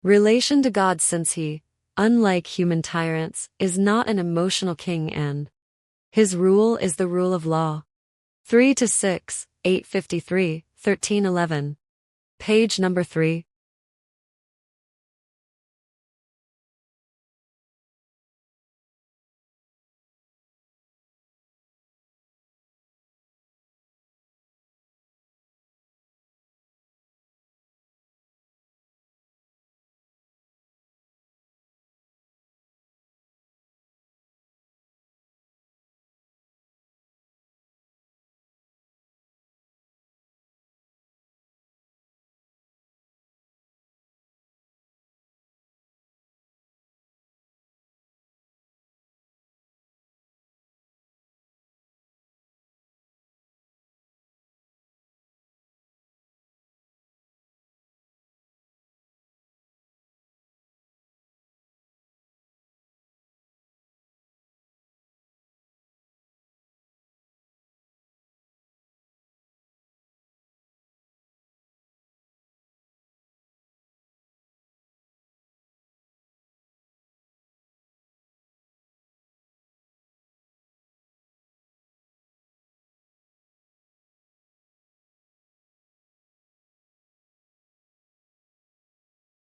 Relation to God, since he, unlike human tyrants, is not an emotional king and his rule is the rule of law. 3 to 6, 853, 1311. Page number 3.